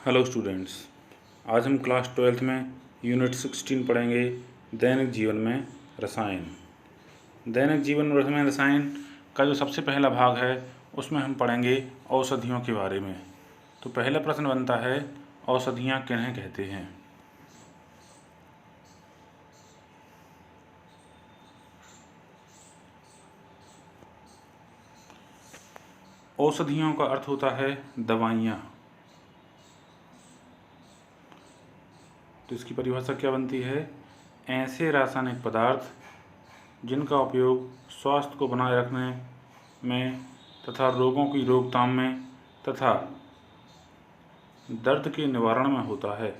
Hello students, आज हम class 12th में यूनिट 16 पढ़ेंगे दैनिक जीवन में रसायन। दैनिक जीवन में रसायन का जो सबसे पहला भाग है उसमें हम पढ़ेंगे औषधियों के बारे में। तो पहला प्रश्न बनता है, औषधियाँ किन्हें कहते हैं। औषधियों का अर्थ होता है दवाइयाँ। तो इसकी परिभाषा क्या बनती है, ऐसे रासायनिक पदार्थ जिनका उपयोग स्वास्थ्य को बनाए रखने में तथा रोगों की रोकथाम में तथा दर्द के निवारण में होता है।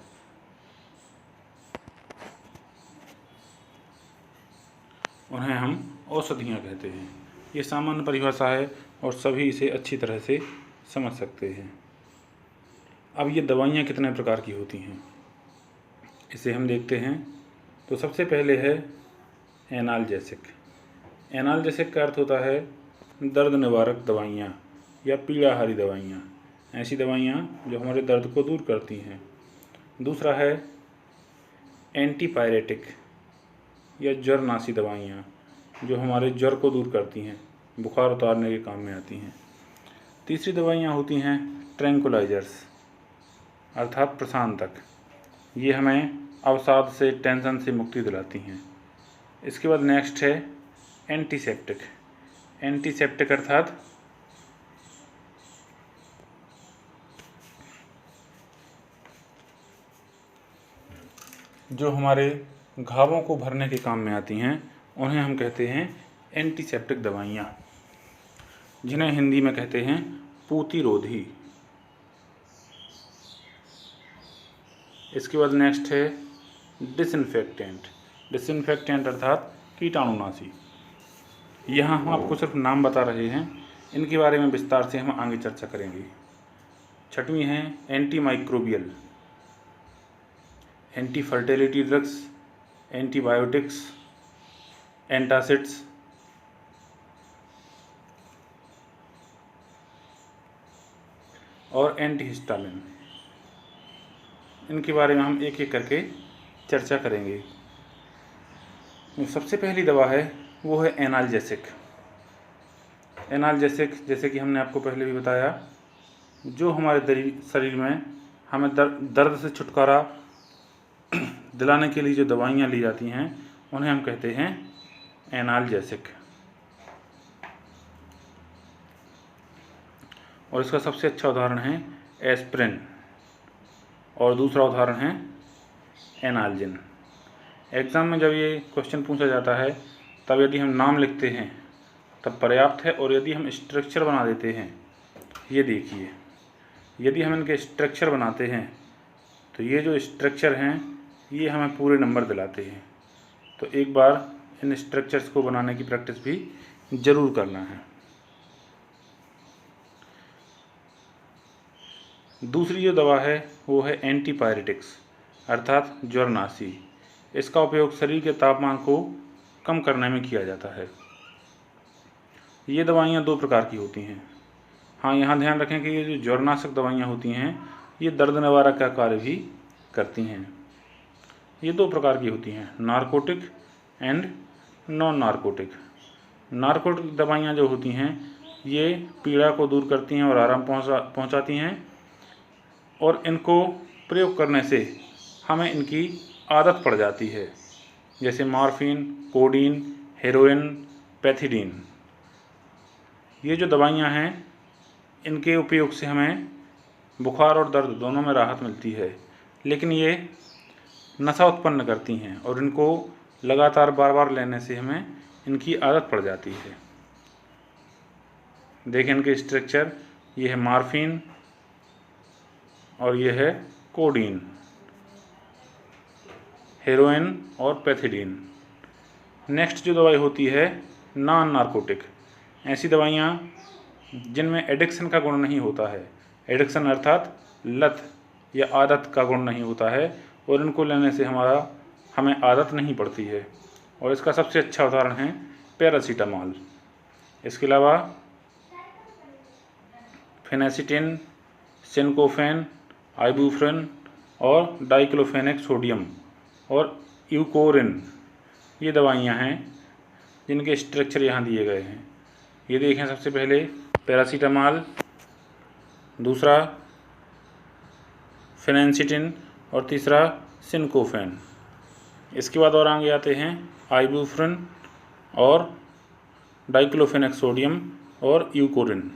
उन्हें हम औषधियाँ कहते हैं। ये सामान्य परिभाषा है और सभी इसे अच्छी तरह से समझ सकते हैं। अब ये दवाइयाँ कितने प्रकार की होती हैं इसे हम देखते हैं। तो सबसे पहले है एनाल्जेसिक। एनाल्जेसिक का अर्थ होता है दर्द निवारक दवाइयाँ या पीड़ाहारी दवाइयाँ, ऐसी दवाइयाँ जो हमारे दर्द को दूर करती हैं। दूसरा है एंटीपायरेटिक या ज्वरनाशी दवाइयाँ जो हमारे ज्वर को दूर करती हैं, बुखार उतारने के काम में आती हैं। तीसरी दवाइयाँ होती हैं ट्रैंकुलाइजर्स अर्थात प्रशांतक। ये हमें अवसाद से, टेंशन से मुक्ति दिलाती हैं। इसके बाद नेक्स्ट है एंटीसेप्टिक। एंटीसेप्टिक अर्थात जो हमारे घावों को भरने के काम में आती हैं, उन्हें हम कहते हैं एंटीसेप्टिक दवाइयाँ, जिन्हें हिंदी में कहते हैं पूतिरोधी। इसके बाद नेक्स्ट है डिसइंफेक्टेंट। डिसइंफेक्टेंट अर्थात कीटाणुनाशी। यहाँ हम आपको सिर्फ नाम बता रहे हैं, इनके बारे में विस्तार से हम आगे चर्चा करेंगे। छठवीं है antimicrobial, anti fertility drugs, antibiotics, antacids. और एंटीहिस्टामिन। इनके बारे में हम एक एक करके चर्चा करेंगे। सबसे पहली दवा है वो है एनाल्जेसिक। एनाल्जेसिक जैसे कि हमने आपको पहले भी बताया, जो हमारे शरीर में हमें दर्द से छुटकारा दिलाने के लिए जो दवाइयाँ ली जाती हैं उन्हें हम कहते हैं एनाल्जेसिक। और इसका सबसे अच्छा उदाहरण है एस्प्रिन और दूसरा उदाहरण है एनाल्जिन। एग्ज़ाम में जब ये क्वेश्चन पूछा जाता है तब यदि हम नाम लिखते हैं तब पर्याप्त है, और यदि हम स्ट्रक्चर बना देते हैं, ये देखिए, यदि हम इनके स्ट्रक्चर बनाते हैं तो ये जो स्ट्रक्चर हैं ये हमें पूरे नंबर दिलाते हैं। तो एक बार इन स्ट्रक्चर्स को बनाने की प्रैक्टिस भी ज़रूर करना है। दूसरी जो दवा है वो है एंटीपायरेटिक्स अर्थात ज्वरनाशी। इसका उपयोग शरीर के तापमान को कम करने में किया जाता है। ये दवाइयाँ दो प्रकार की होती हैं। हाँ, यहाँ ध्यान रखें कि ये जो ज्वरनाशक दवाइयाँ होती हैं ये दर्द निवारक का कार्य भी करती हैं। ये दो प्रकार की होती हैं, narcotic and non narcotic. Narcotic दवाइयाँ जो होती हैं ये पीड़ा को दूर करती हैं और आराम पहुँचाती हैं, और इनको प्रयोग करने से हमें इनकी आदत पड़ जाती है, जैसे मॉर्फिन, कोडीन, हेरोइन, पैथिडीन। ये जो दवाइयाँ हैं इनके उपयोग से हमें बुखार और दर्द दोनों में राहत मिलती है, लेकिन ये नशा उत्पन्न करती हैं और इनको लगातार बार बार लेने से हमें इनकी आदत पड़ जाती है। देखें इनके स्ट्रक्चर, ये है मॉर्फिन और ये है कोडीन, हेरोइन और पैथिडीन। नेक्स्ट जो दवाई होती है नॉन नारकोटिक, ऐसी दवाइयाँ जिनमें एडिक्शन का गुण नहीं होता है। एडिक्शन अर्थात लत या आदत का गुण नहीं होता है, और इनको लेने से हमें आदत नहीं पड़ती है। और इसका सबसे अच्छा उदाहरण है पैरासीटामॉल। इसके अलावा फेनेसिटिन, सिनकोफेन आइबुप्रोफेन और डाइक्लोफेनेक सोडियम और यूकोरिन, ये दवाइयाँ हैं जिनके स्ट्रक्चर यहाँ दिए गए हैं। ये देखें, सबसे पहले पैरासीटामॉल, दूसरा फेनेंसिटिन और तीसरा सिनकोफेन। इसके बाद और आगे आते हैं आइबुप्रोफेन और डाइक्लोफेनेक सोडियम और यूकोरिन।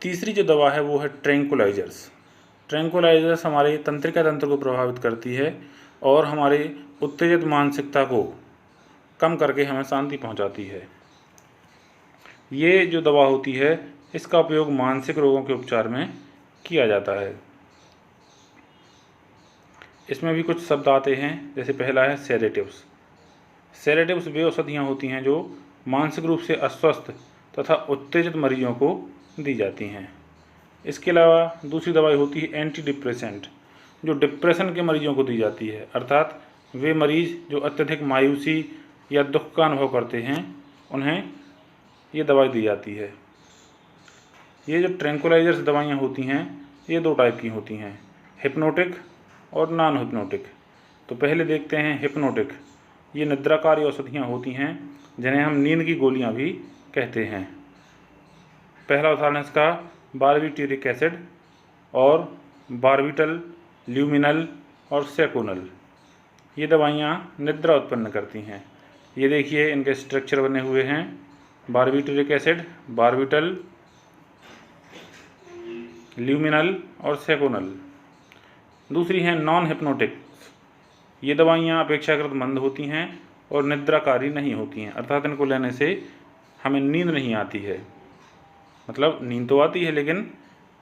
तीसरी जो दवा है वो है ट्रैंक्विलाइजर्स। ट्रैंक्विलाइजर्स हमारे तंत्रिका तंत्र को प्रभावित करती है और हमारे उत्तेजित मानसिकता को कम करके हमें शांति पहुंचाती है। ये जो दवा होती है इसका उपयोग मानसिक रोगों के उपचार में किया जाता है। इसमें भी कुछ शब्द आते हैं, जैसे पहला है सेडेटिव्स। सेडेटिव्स वे औषधियाँ होती हैं जो मानसिक रूप से अस्वस्थ तथा उत्तेजित मरीजों को दी जाती हैं। इसके अलावा दूसरी दवाई होती है एंटी डिप्रेसेंट, जो डिप्रेशन के मरीजों को दी जाती है, अर्थात वे मरीज जो अत्यधिक मायूसी या दुख का अनुभव करते हैं उन्हें ये दवाई दी जाती है। ये जो ट्रैंक्विलाइजर्स दवाइयाँ होती हैं ये दो टाइप की होती हैं, हिप्नोटिक और नॉन हिप्नोटिक। तो पहले देखते हैं हिप्नोटिक। ये निद्राकारी औषधियाँ होती हैं जिन्हें हम नींद की गोलियाँ भी कहते हैं। पहला उदाहरण इसका बारबिटूरिक एसिड और बारबिटल, ल्यूमिनल और सेकोनल। ये दवाइयाँ निद्रा उत्पन्न करती हैं। ये देखिए, इनके स्ट्रक्चर बने हुए हैं, बारबिटूरिक एसिड, बारबिटल, ल्यूमिनल और सेकोनल। दूसरी हैं नॉन हिप्नोटिक्स। ये दवाइयाँ अपेक्षाकृत मंद होती हैं और निद्राकारी नहीं होती हैं, अर्थात इनको लेने से हमें नींद नहीं आती है। मतलब नींद तो आती है लेकिन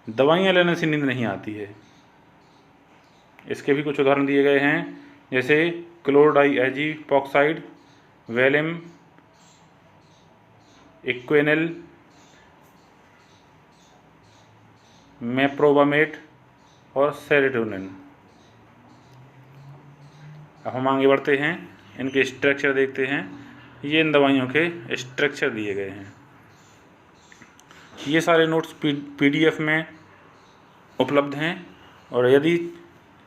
दवाइयाँ लेने से नींद नहीं आती है। इसके भी कुछ उदाहरण दिए गए हैं, जैसे क्लोरडाइएज़िपॉक्साइड, वेलिम, इक्वेनिल, मेप्रोबामेट और सेरोटोनिन। अब हम आगे बढ़ते हैं, इनके स्ट्रक्चर देखते हैं। ये इन दवाइयों के स्ट्रक्चर दिए गए हैं। ये सारे नोट्स PDF में उपलब्ध हैं और यदि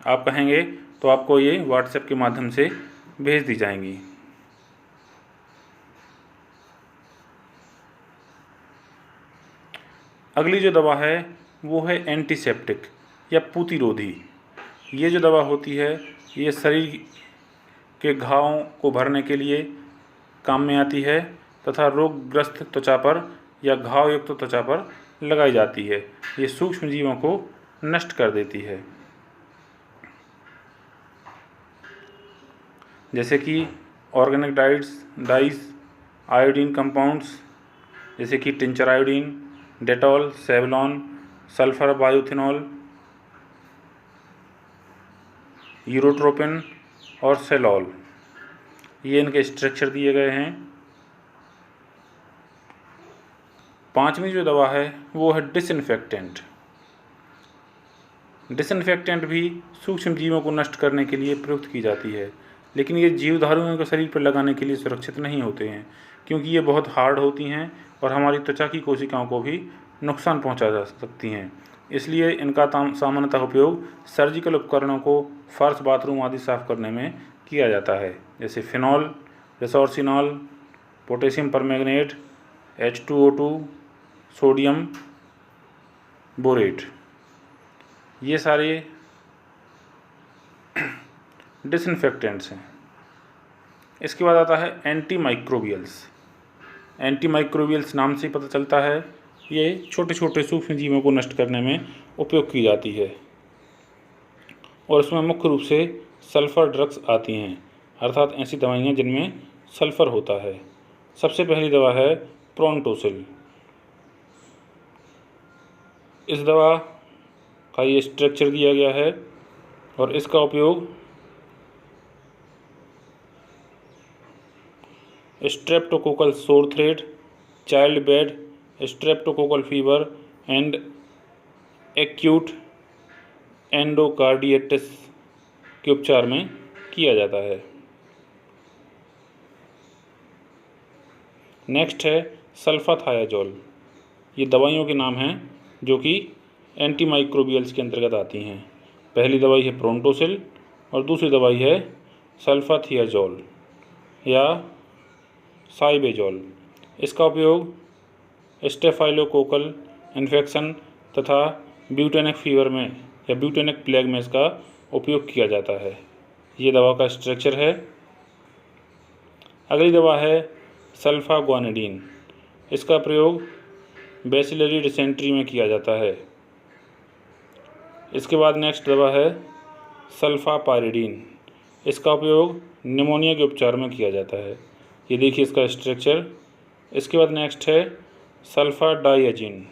आप कहेंगे तो आपको ये WhatsApp के माध्यम से भेज दी जाएंगी। अगली जो दवा है वो है एंटीसेप्टिक या प्रतिरोधी। ये जो दवा होती है ये शरीर के घावों को भरने के लिए काम में आती है तथा रोगग्रस्त त्वचा पर या घाव युक्त त्वचा पर लगाई जाती है। ये सूक्ष्म जीवों को नष्ट कर देती है, जैसे कि ऑर्गेनिक डाइस, आयोडीन कंपाउंड्स जैसे कि tincture iodine, Dettol, Savlon, sulphur bithionol, urotropine और सेलॉल। ये इनके स्ट्रक्चर दिए गए हैं। पांचवी जो दवा है वो है डिसइंफेक्टेंट। डिसइंफेक्टेंट भी सूक्ष्म जीवों को नष्ट करने के लिए प्रयुक्त की जाती है, लेकिन ये जीवधारुओं के शरीर पर लगाने के लिए सुरक्षित नहीं होते हैं, क्योंकि ये बहुत हार्ड होती हैं और हमारी त्वचा की कोशिकाओं को भी नुकसान पहुंचा जा सकती हैं। इसलिए इनका सामान्यतः उपयोग सर्जिकल उपकरणों को फर्श, बाथरूम आदि साफ करने में किया जाता है, जैसे phenol, resorcinol, potassium permanganate, H2O2, sodium borate. ये सारे डिसइंफेक्टेंट्स हैं। इसके बाद आता है एंटीमाइक्रोबियल्स। एंटीमाइक्रोबियल्स नाम से पता चलता है ये छोटे छोटे सूक्ष्म जीवों को नष्ट करने में उपयोग की जाती है और इसमें मुख्य रूप से सल्फ़र ड्रग्स आती हैं, अर्थात ऐसी दवाइयाँ जिनमें सल्फ़र होता है। सबसे पहली दवा है प्रोन्टोसिल। इस दवा का ये स्ट्रक्चर दिया गया है और इसका उपयोग streptococcal sore throat, child bed, streptococcal fever and acute endocarditis के उपचार में किया जाता है। नेक्स्ट है सल्फाथायाजोल। ये दवाइयों के नाम हैं जो कि एंटीमाइक्रोबियल्स के अंतर्गत आती हैं। पहली दवाई है प्रोंटोसिल और दूसरी दवाई है सल्फाथियाजोल या साइबेजोल। इसका उपयोग स्टेफाइलोकोकल इन्फेक्शन तथा ब्यूटेनिक फीवर में या ब्यूटेनिक प्लेग में इसका उपयोग किया जाता है। ये दवा का स्ट्रक्चर है। अगली दवा है सल्फाग्वानिडीन। इसका प्रयोग बैसिलरी डिसेंट्री में किया जाता है। इसके बाद नेक्स्ट दवा है सल्फापायरिडीन। इसका उपयोग निमोनिया के उपचार में किया जाता है। ये देखिए इसका स्ट्रक्चर। इसके बाद नेक्स्ट है सल्फाडाइअजीन।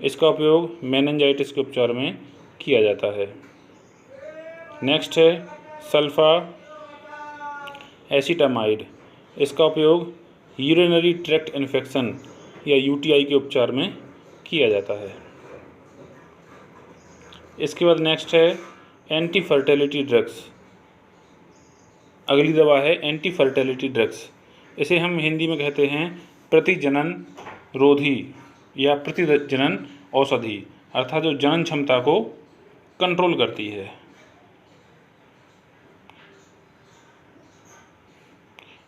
इसका उपयोग मेनिंजाइटिस के उपचार में किया जाता है। नेक्स्ट है सल्फा एसिटामाइड। इसका उपयोग यूरिनरी ट्रैक्ट इन्फेक्शन या यूटीआई के उपचार में किया जाता है। इसके बाद नेक्स्ट है एंटी फर्टिलिटी ड्रग्स। अगली दवा है एंटी फर्टिलिटी ड्रग्स। इसे हम हिंदी में कहते हैं प्रतिजनन रोधी या प्रतिजनन औषधि, अर्थात जो जनन क्षमता को कंट्रोल करती है।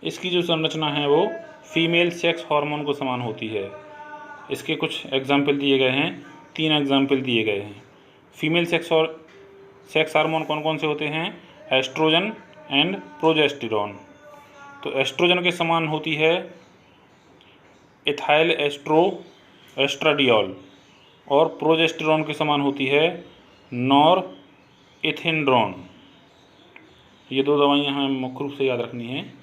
इसकी जो संरचना है वो फीमेल सेक्स हार्मोन को समान होती है। इसके कुछ एग्जाम्पल दिए गए हैं, 3 एग्जाम्पल दिए गए हैं। फीमेल सेक्स हार्मोन कौन कौन से होते हैं? Estrogen and progesterone. तो एस्ट्रोजन के समान होती है इथाइल एस्ट्राडियोल और प्रोजेस्टेरॉन के समान होती है नॉरएथिंड्रोन। ये 2 दवाइयाँ हमें मुख्य रूप से याद रखनी है।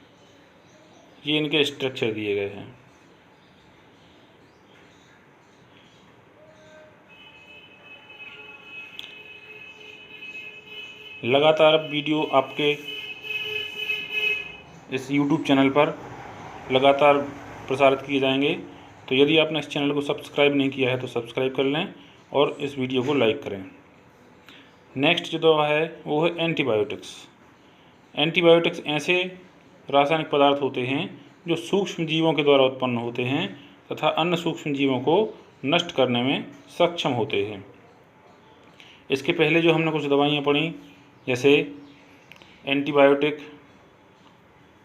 ये इनके स्ट्रक्चर दिए गए हैं। लगातार वीडियो आपके इस YouTube चैनल पर लगातार प्रसारित किए जाएंगे। तो यदि आपने इस चैनल को सब्सक्राइब नहीं किया है तो सब्सक्राइब कर लें और इस वीडियो को लाइक करें। नेक्स्ट जो दवा है वो है एंटीबायोटिक्स। एंटीबायोटिक्स ऐसे रासायनिक पदार्थ होते हैं जो सूक्ष्म जीवों के द्वारा उत्पन्न होते हैं तथा अन्य सूक्ष्म जीवों को नष्ट करने में सक्षम होते हैं। इसके पहले जो हमने कुछ दवाइयाँ पढ़ी जैसे एंटीबायोटिक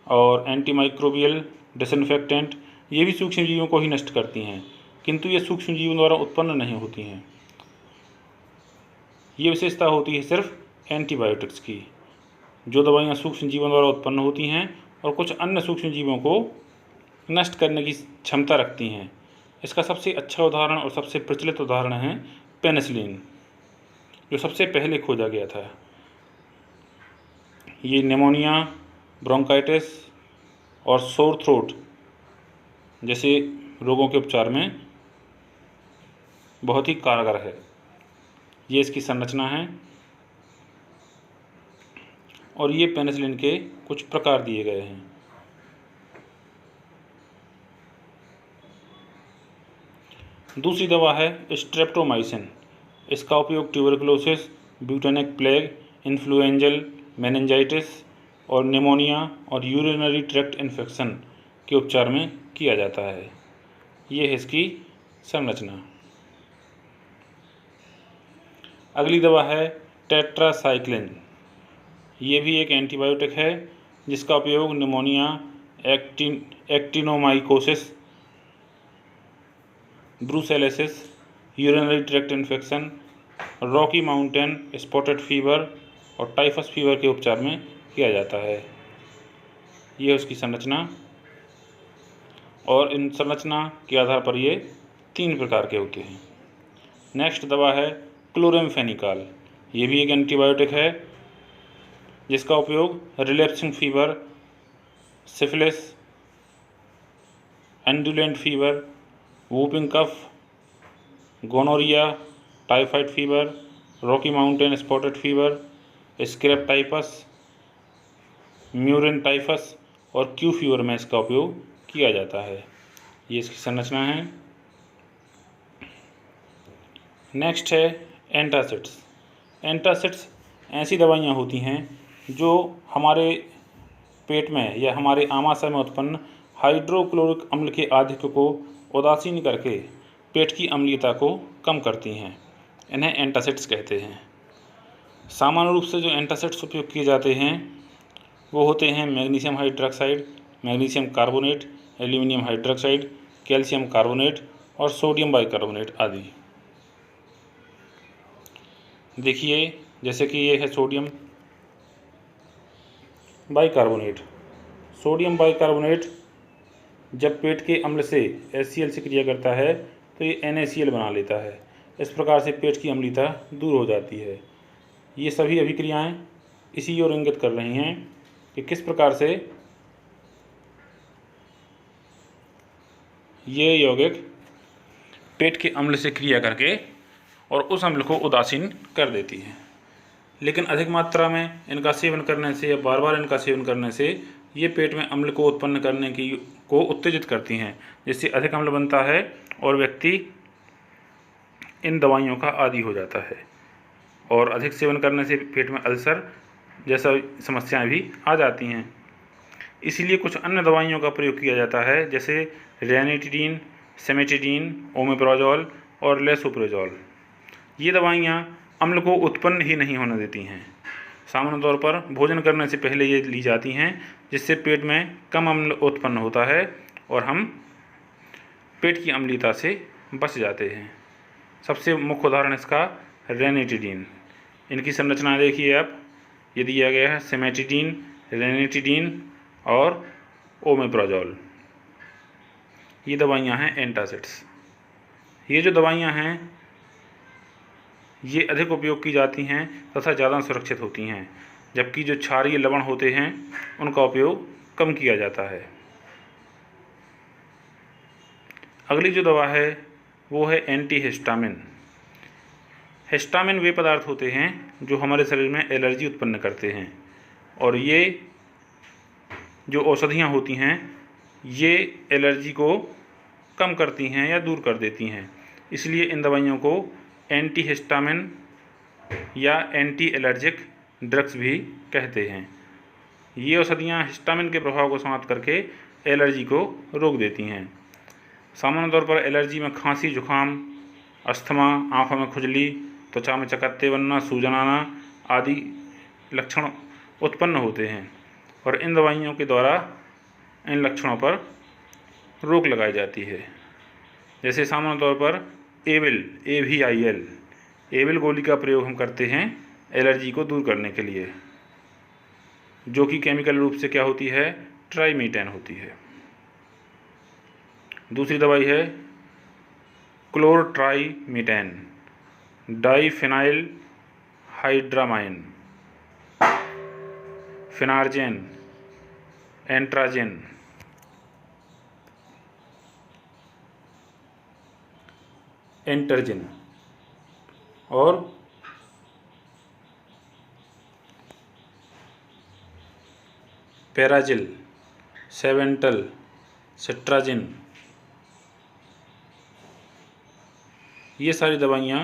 और एंटीमाइक्रोबियल डिसइंफेक्टेंट, ये भी सूक्ष्म जीवों को ही नष्ट करती हैं, किंतु ये सूक्ष्म जीवों द्वारा उत्पन्न नहीं होती हैं। ये विशेषता होती है सिर्फ एंटीबायोटिक्स की। जो दवाइयाँ सूक्ष्म जीवों द्वारा उत्पन्न होती हैं और कुछ अन्य सूक्ष्म जीवों को नष्ट करने की क्षमता रखती हैं। इसका सबसे अच्छा उदाहरण और सबसे प्रचलित उदाहरण है पेनिसिलिन, जो सबसे पहले खोजा गया था। ये निमोनिया, ब्रोंकाइटिस और सोर थ्रोट जैसे रोगों के उपचार में बहुत ही कारगर है। ये इसकी संरचना है और ये पेनिसिलिन के कुछ प्रकार दिए गए हैं। दूसरी दवा है स्ट्रेप्टोमाइसिन। इसका उपयोग ट्यूबरकुलोसिस, ब्यूटेनिक प्लेग, इन्फ्लुएंजल मेनिंजाइटिस और निमोनिया और यूरिनरी ट्रैक्ट इन्फेक्शन के उपचार में किया जाता है। ये है इसकी संरचना। अगली दवा है टेट्रासाइक्लिन। ये भी एक एंटीबायोटिक है जिसका उपयोग pneumonia, actinomycosis, brucellosis, urinary tract infection, Rocky Mountain spotted fever और टाइफस फीवर के उपचार में किया जाता है। ये उसकी संरचना और इन संरचना के आधार पर ये 3 प्रकार के होते हैं। नेक्स्ट दवा है क्लोरेमफेनिकाल। ये भी एक एंटीबायोटिक है जिसका उपयोग relapsing fever, syphilis, undulant fever, whooping cough, gonorrhoea, typhoid fever, Rocky Mountain spotted fever, scrub typhus, murine typhus और क्यू फीवर में इसका उपयोग किया जाता है। ये इसकी संरचना है। नेक्स्ट है एंटासिड्स। एंटासिड्स ऐसी दवाइयाँ होती हैं जो हमारे पेट में या हमारे आमाशय में उत्पन्न हाइड्रोक्लोरिक अम्ल के आधिक्य को उदासीन करके पेट की अम्लीयता को कम करती हैं। इन्हें एंटासिड्स कहते हैं। सामान्य रूप से जो एंटासिड्स उपयोग किए जाते हैं वो होते हैं magnesium hydroxide, magnesium carbonate, aluminium hydroxide, calcium carbonate और सोडियम बाइकार्बोनेट आदि। देखिए, जैसे कि ये है सोडियम बाइकार्बोनेट। सोडियम बाइकार्बोनेट जब पेट के अम्ल से HCl से क्रिया करता है तो ये NaCl बना लेता है। इस प्रकार से पेट की अम्लता दूर हो जाती है। ये सभी अभिक्रियाएं इसी ओर इंगित कर रही हैं कि किस प्रकार से ये यौगिक पेट के अम्ल से क्रिया करके और उस अम्ल को उदासीन कर देती है। लेकिन अधिक मात्रा में इनका सेवन करने से या बार बार इनका सेवन करने से ये पेट में अम्ल को उत्पन्न करने को उत्तेजित करती हैं, जिससे अधिक अम्ल बनता है और व्यक्ति इन दवाइयों का आदी हो जाता है। और अधिक सेवन करने से पेट में अल्सर जैसा समस्याएं भी आ जाती हैं। इसीलिए कुछ अन्य दवाइयों का प्रयोग किया जाता है, जैसे रेनिटिडीन, सेमेटिडीन, ओमेप्राजोल और लेसोप्राजोल। ये दवाइयाँ अम्ल को उत्पन्न ही नहीं होने देती हैं। सामान्य तौर पर भोजन करने से पहले ये ली जाती हैं, जिससे पेट में कम अम्ल उत्पन्न होता है और हम पेट की अम्लता से बच जाते हैं। सबसे मुख्य उदाहरण इसका रेनिटिडीन। इनकी संरचना देखिए आप, ये दिया गया है सेमेटिडीन, रेनिटिडीन और ओमेप्राजोल। ये दवाइयाँ हैं एंटासिड्स। ये जो दवाइयाँ हैं ये अधिक उपयोग की जाती हैं तथा ज़्यादा सुरक्षित होती हैं, जबकि जो क्षारीय लवण होते हैं उनका उपयोग कम किया जाता है। अगली जो दवा है वो है एंटीहिस्टामिन। हिस्टामिन वे पदार्थ होते हैं जो हमारे शरीर में एलर्जी उत्पन्न करते हैं, और ये जो औषधियाँ होती हैं ये एलर्जी को कम करती हैं या दूर कर देती हैं। इसलिए इन दवाइयों को एंटीहिस्टामिन या एंटी एलर्जिक ड्रग्स भी कहते हैं। ये औषधियाँ हिस्टामिन के प्रभाव को समाप्त करके एलर्जी को रोक देती हैं। सामान्य तौर पर एलर्जी में खांसी, जुखाम, अस्थमा, आँखों में खुजली, त्वचा में चकत्ते बनना, सूजन आना आदि लक्षण उत्पन्न होते हैं, और इन दवाइयों के द्वारा इन लक्षणों पर रोक लगाई जाती है। जैसे सामान्य तौर पर AVIL एविल गोली का प्रयोग हम करते हैं एलर्जी को दूर करने के लिए, जो कि केमिकल रूप से क्या होती है, ट्राइमीथेन होती है। दूसरी दवाई है क्लोरट्राइमीथेन, डाइफेनाइल हाइड्रामाइन, फिनार्जेन, एंट्राजेन, एंटरजिन और पैराजिल, सेवेंटल, सिट्राजिन। ये सारी दवाइयाँ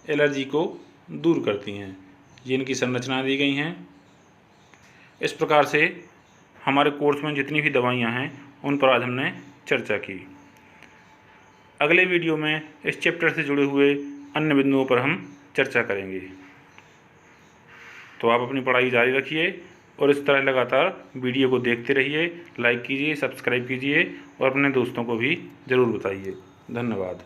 एलर्जी को दूर करती हैं, जिनकी संरचना दी गई हैं। इस प्रकार से हमारे कोर्स में जितनी भी दवाइयाँ हैं उन पर आज हमने चर्चा की। अगले वीडियो में इस चैप्टर से जुड़े हुए अन्य बिंदुओं पर हम चर्चा करेंगे। तो आप अपनी पढ़ाई जारी रखिए और इस तरह लगातार वीडियो को देखते रहिए। लाइक कीजिए, सब्सक्राइब कीजिए और अपने दोस्तों को भी ज़रूर बताइए। धन्यवाद।